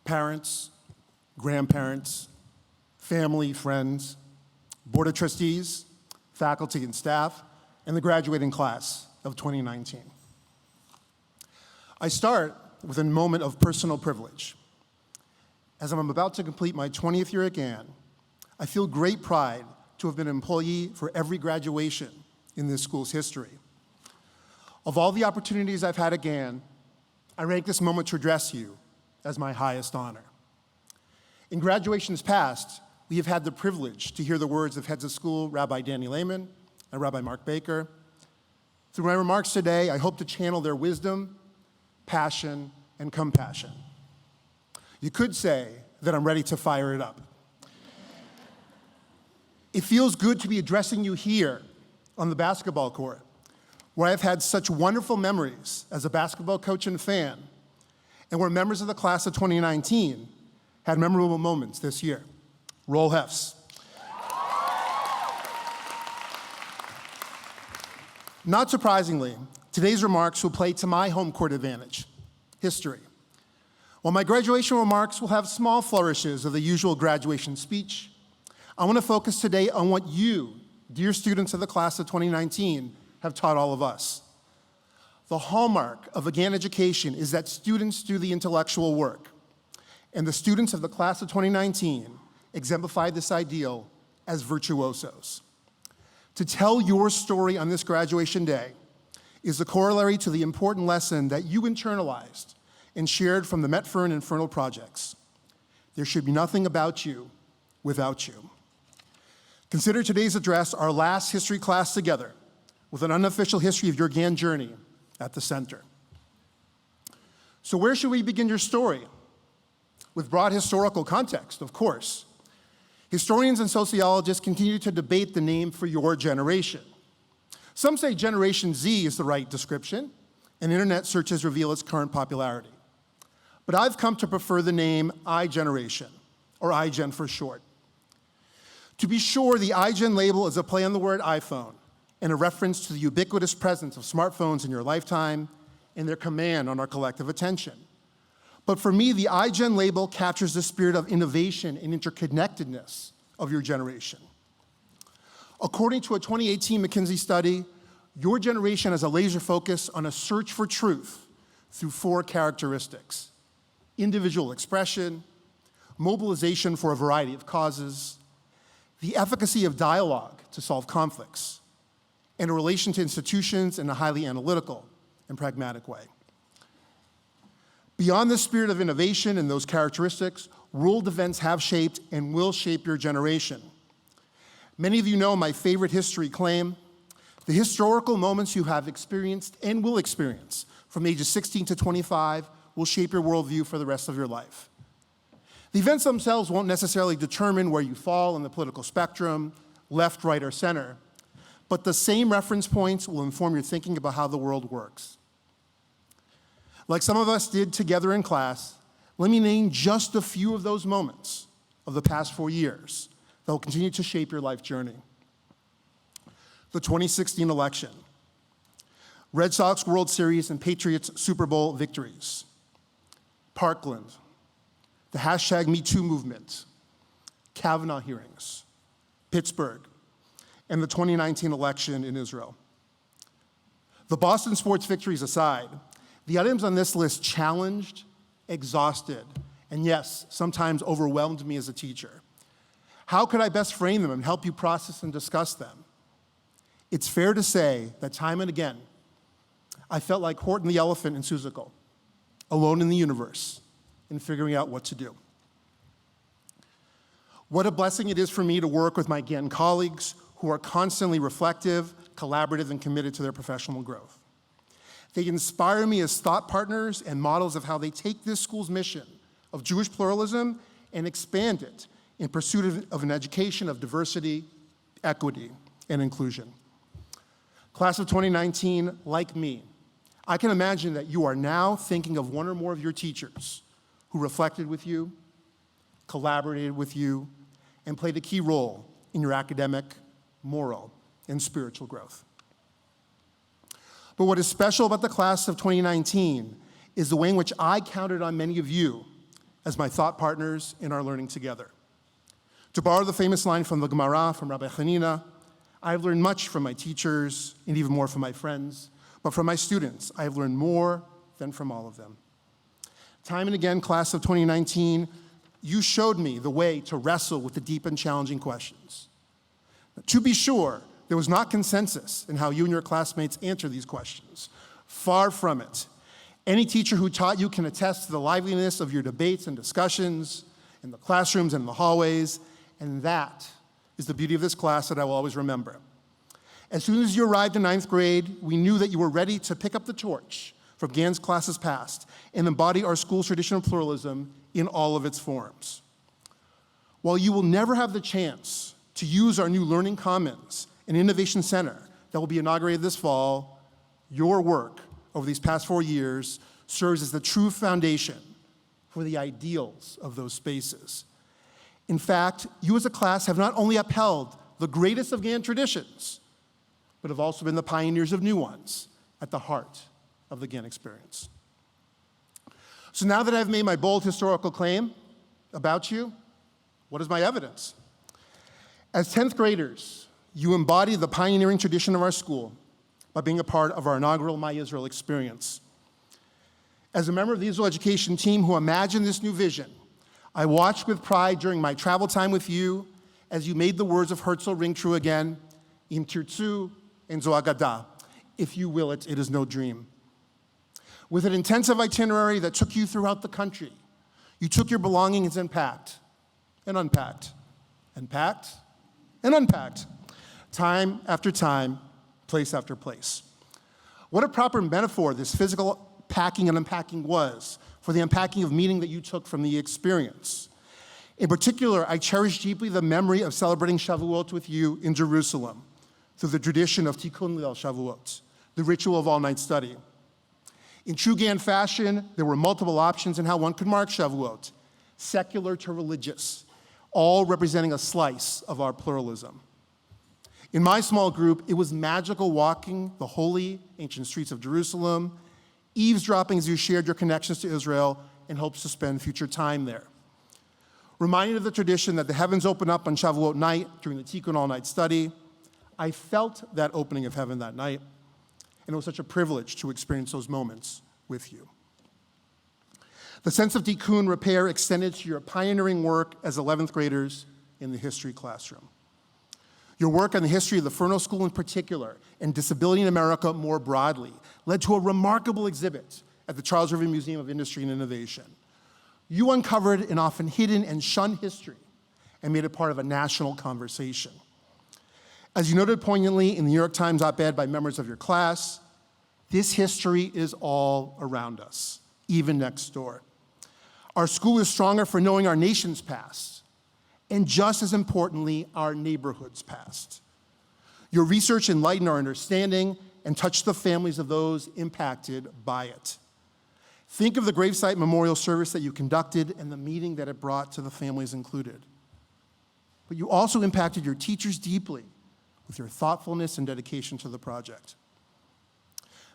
parents, grandparents, family, friends, Board of Trustees, faculty and staff, and the graduating class of 2019. I start with a moment of personal privilege. As I'm about to complete my 20th year at GAN, I feel great pride to have been an employee for every graduation in this school's history. Of all the opportunities I've had at GAN, I rank this moment to address you as my highest honor. In graduations past, we have had the privilege to hear the words of heads of school, Rabbi Danny Lehman and Rabbi Mark Baker. Through my remarks today, I hope to channel their wisdom, passion, and compassion. You could say that I'm ready to fire it up. It feels good to be addressing you here on the basketball court, where I've had such wonderful memories as a basketball coach and fan, and where members of the class of 2019 had memorable moments this year. Roll Hefs. Not surprisingly, today's remarks will play to my home court advantage, history. While my graduation remarks will have small flourishes of the usual graduation speech, I want to focus today on what you, dear students of the class of 2019, have taught all of us. The hallmark of a GAN education is that students do the intellectual work, and the students of the class of 2019 exemplify this ideal as virtuosos. To tell your story on this graduation day is the corollary to the important lesson that you internalized and shared from the Metfern and Infernal projects. There should be nothing about you without you. Consider today's address our last history class together, with an unofficial history of your GAN journey at the center. So where should we begin your story? With broad historical context, of course. Historians and sociologists continue to debate the name for your generation. Some say Generation Z is the right description, and internet searches reveal its current popularity. But I've come to prefer the name iGeneration, or iGen for short. To be sure, the iGen label is a play on the word iPhone and a reference to the ubiquitous presence of smartphones in your lifetime and their command on our collective attention. But for me, the iGen label captures the spirit of innovation and interconnectedness of your generation. According to a 2018 McKinsey study, your generation has a laser focus on a search for truth through 4 characteristics: individual expression, mobilization for a variety of causes, the efficacy of dialogue to solve conflicts, and a relation to institutions in a highly analytical and pragmatic way. Beyond the spirit of innovation and those characteristics, world events have shaped and will shape your generation. Many of you know my favorite history claim: the historical moments you have experienced and will experience from ages 16 to 25 will shape your worldview for the rest of your life. The events themselves won't necessarily determine where you fall in the political spectrum, left, right, or center, but the same reference points will inform your thinking about how the world works. Like some of us did together in class, let me name just a few of those moments of the past 4 years that will continue to shape your life journey. The 2016 election, Red Sox World Series and Patriots Super Bowl victories, Parkland, the hashtag #MeToo movement, Kavanaugh hearings, Pittsburgh, and the 2019 election in Israel. The Boston sports victories aside, the items on this list challenged, exhausted, and yes, sometimes overwhelmed me as a teacher. How could I best frame them and help you process and discuss them? It's fair to say that time and again, I felt like Horton the elephant in Seussical, alone in the universe, in figuring out what to do. What a blessing it is for me to work with my GAN colleagues who are constantly reflective, collaborative, and committed to their professional growth. They inspire me as thought partners and models of how they take this school's mission of Jewish pluralism and expand it in pursuit of an education of diversity, equity, and inclusion. Class of 2019, like me, I can imagine that you are now thinking of one or more of your teachers who reflected with you, collaborated with you, and played a key role in your academic, moral, and spiritual growth. But what is special about the class of 2019 is the way in which I counted on many of you as my thought partners in our learning together. To borrow the famous line from the Gemara from Rabbi Hanina, I've learned much from my teachers and even more from my friends, but from my students, I have learned more than from all of them. Time and again, class of 2019, you showed me the way to wrestle with the deep and challenging questions. To be sure, there was not consensus in how you and your classmates answer these questions. Far from it. Any teacher who taught you can attest to the liveliness of your debates and discussions in the classrooms and in the hallways, and that is the beauty of this class that I will always remember. As soon as you arrived in 9th grade, we knew that you were ready to pick up the torch from Gann's classes past and embody our school's tradition of pluralism in all of its forms. While you will never have the chance to use our new Learning Commons and Innovation Center that will be inaugurated this fall, your work over these past 4 years serves as the true foundation for the ideals of those spaces. In fact, you as a class have not only upheld the greatest of Gann traditions, but have also been the pioneers of new ones at the heart of the Gann experience. So now that I've made my bold historical claim about you, what is my evidence? As 10th graders, you embody the pioneering tradition of our school by being a part of our inaugural My Israel experience. As a member of the Israel education team who imagined this new vision, I watched with pride during my travel time with you as you made the words of Herzl ring true again, Im tirtzu en zo agada. If you will it, it is no dream. With an intensive itinerary that took you throughout the country, you took your belongings and packed, and unpacked, and packed, and unpacked, time after time, place after place. What a proper metaphor this physical packing and unpacking was for the unpacking of meaning that you took from the experience. In particular, I cherish deeply the memory of celebrating Shavuot with you in Jerusalem through the tradition of Tikkun Leil Shavuot, the ritual of all-night study. In true Gann fashion, there were multiple options in how one could mark Shavuot, secular to religious, all representing a slice of our pluralism. In my small group, it was magical walking the holy, ancient streets of Jerusalem, eavesdropping as you shared your connections to Israel and hopes to spend future time there. Reminded of the tradition that the heavens open up on Shavuot night during the Tikkun all-night study, I felt that opening of heaven that night, and it was such a privilege to experience those moments with you. The sense of Tikkun repair extended to your pioneering work as 11th graders in the history classroom. Your work on the history of the Furno School in particular, and disability in America more broadly, led to a remarkable exhibit at the Charles River Museum of Industry and Innovation. You uncovered an often hidden and shunned history and made it part of a national conversation. As you noted poignantly in the New York Times op-ed by members of your class, this history is all around us, even next door. Our school is stronger for knowing our nation's past, and just as importantly, our neighborhood's past. Your research enlightened our understanding and touched the families of those impacted by it. Think of the gravesite memorial service that you conducted and the meaning that it brought to the families included. But you also impacted your teachers deeply with your thoughtfulness and dedication to the project.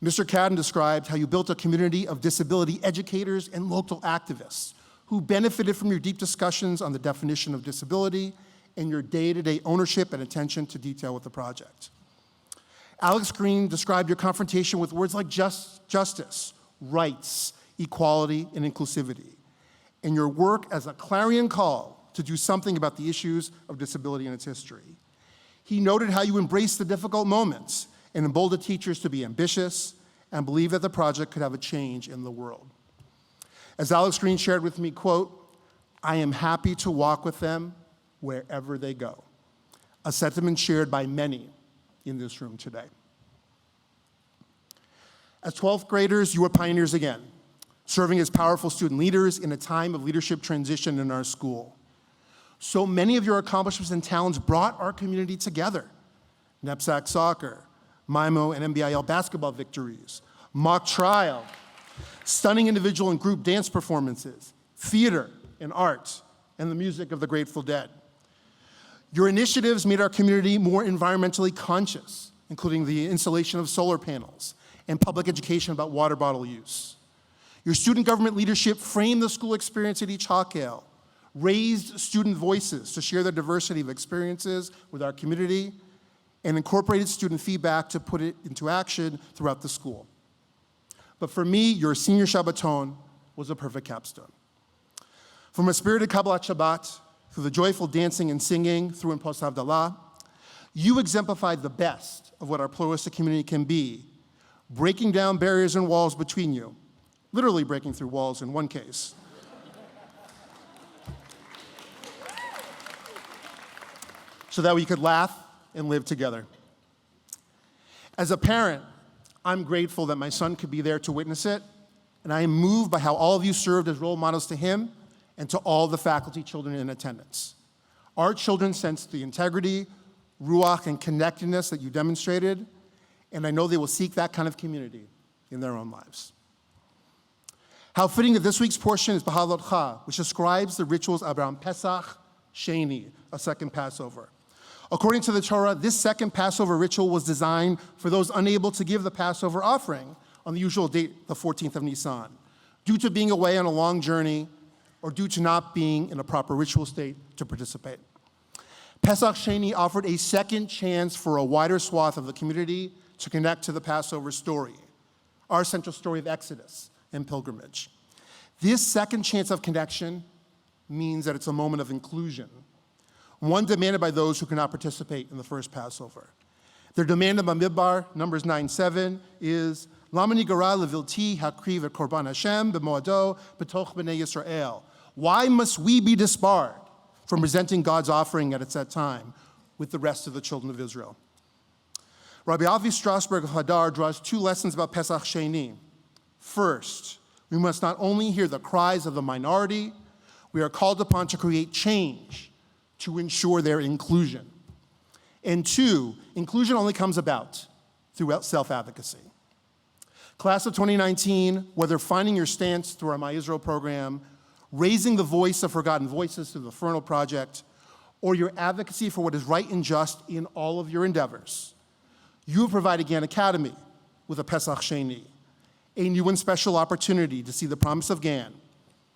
Mr. Cadden described how you built a community of disability educators and local activists who benefited from your deep discussions on the definition of disability and your day-to-day ownership and attention to detail with the project. Alex Green described your confrontation with words like justice, rights, equality, and inclusivity, and your work as a clarion call to do something about the issues of disability and its history. He noted how you embraced the difficult moments and emboldened teachers to be ambitious and believe that the project could have a change in the world. As Alex Green shared with me, quote, "I am happy to walk with them wherever they go," a sentiment shared by many in this room today. As 12th graders, you were pioneers again, serving as powerful student leaders in a time of leadership transition in our school. So many of your accomplishments and talents brought our community together. NEPSAC soccer, MIMO and MBIL basketball victories, mock trial, stunning individual and group dance performances, theater and art, and the music of the Grateful Dead. Your initiatives made our community more environmentally conscious, including the installation of solar panels and public education about water bottle use. Your student government leadership framed the school experience at each Hakel, raised student voices to share their diversity of experiences with our community, and incorporated student feedback to put it into action throughout the school. But for me, your senior Shabbaton was a perfect capstone. From a spirited Kabbalat Shabbat, through the joyful dancing and singing, through and post Havdalah, you exemplified the best of what our pluralistic community can be, breaking down barriers and walls between you, literally breaking through walls in one case. So that we could laugh and live together. As a parent, I'm grateful that my son could be there to witness it, and I am moved by how all of you served as role models to him and to all the faculty, children in attendance. Our children sensed the integrity, ruach, and connectedness that you demonstrated, and I know they will seek that kind of community in their own lives. How fitting that this week's portion is B'Halotcha, which describes the rituals around Pesach Sheni, a second Passover. According to the Torah, this second Passover ritual was designed for those unable to give the Passover offering on the usual date, the 14th of Nisan, due to being away on a long journey or due to not being in a proper ritual state to participate. Pesach Sheni offered a second chance for a wider swath of the community to connect to the Passover story, our central story of Exodus and pilgrimage. This second chance of connection means that it's a moment of inclusion, one demanded by those who cannot participate in the first Passover. Their demand in Bamidbar, Numbers 9:7, is Lama nigara levilti hakriv et korban Hashem b'moado b'toch b'nei Yisrael. Why must we be disbarred from presenting God's offering at its set time with the rest of the children of Israel? Rabbi Avi Strasberg of Hadar draws two lessons about Pesach Sheni. First, we must not only hear the cries of the minority, we are called upon to create change to ensure their inclusion. And two, inclusion only comes about through self-advocacy. Class of 2019, whether finding your stance through our My Israel program, raising the voice of forgotten voices through the Fernal Project, or your advocacy for what is right and just in all of your endeavors, you have provided GAN Academy with a Pesach Sheni, a new and special opportunity to see the promise of GAN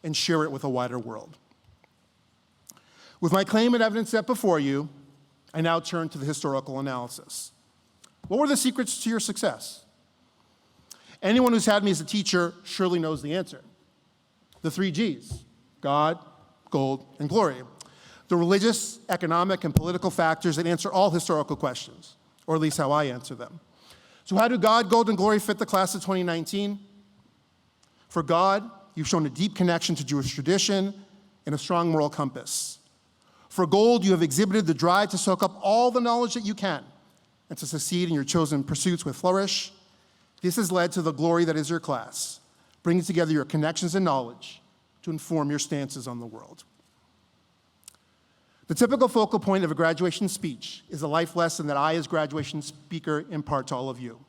and share it with a wider world. With my claim and evidence set before you, I now turn to the historical analysis. What were the secrets to your success? Anyone who's had me as a teacher surely knows the answer. The 3 Gs, God, gold, and glory. The religious, economic, and political factors that answer all historical questions, or at least how I answer them. So how do God, gold, and glory fit the class of 2019? For God, you've shown a deep connection to Jewish tradition and a strong moral compass. For gold, you have exhibited the drive to soak up all the knowledge that you can and to succeed in your chosen pursuits with flourish. This has led to the glory that is your class, bringing together your connections and knowledge to inform your stances on the world. The typical focal point of a graduation speech is a life lesson that I, as graduation speaker, impart to all of you.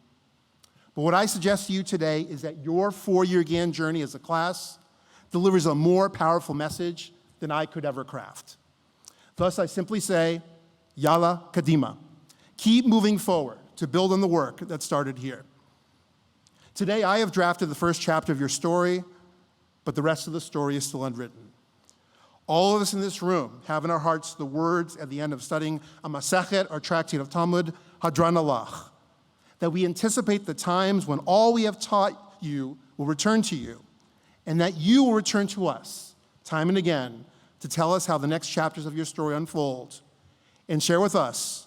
But what I suggest to you today is that your 4-year GAN journey as a class delivers a more powerful message than I could ever craft. Thus, I simply say, Yalla Kadima. Keep moving forward to build on the work that started here. Today, I have drafted the first chapter of your story, but the rest of the story is still unwritten. All of us in this room have in our hearts the words at the end of studying a Masechet or tractate of Talmud, Hadran Alach, that we anticipate the times when all we have taught you will return to you, and that you will return to us time and again to tell us how the next chapters of your story unfold, and share with us,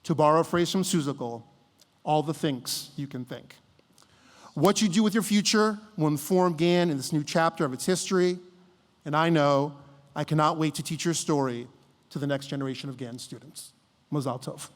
to borrow a phrase from Seussical, all the thinks you can think. What you do with your future will inform GAN in this new chapter of its history, and I know I cannot wait to teach your story to the next generation of GAN students. Mazal Tov.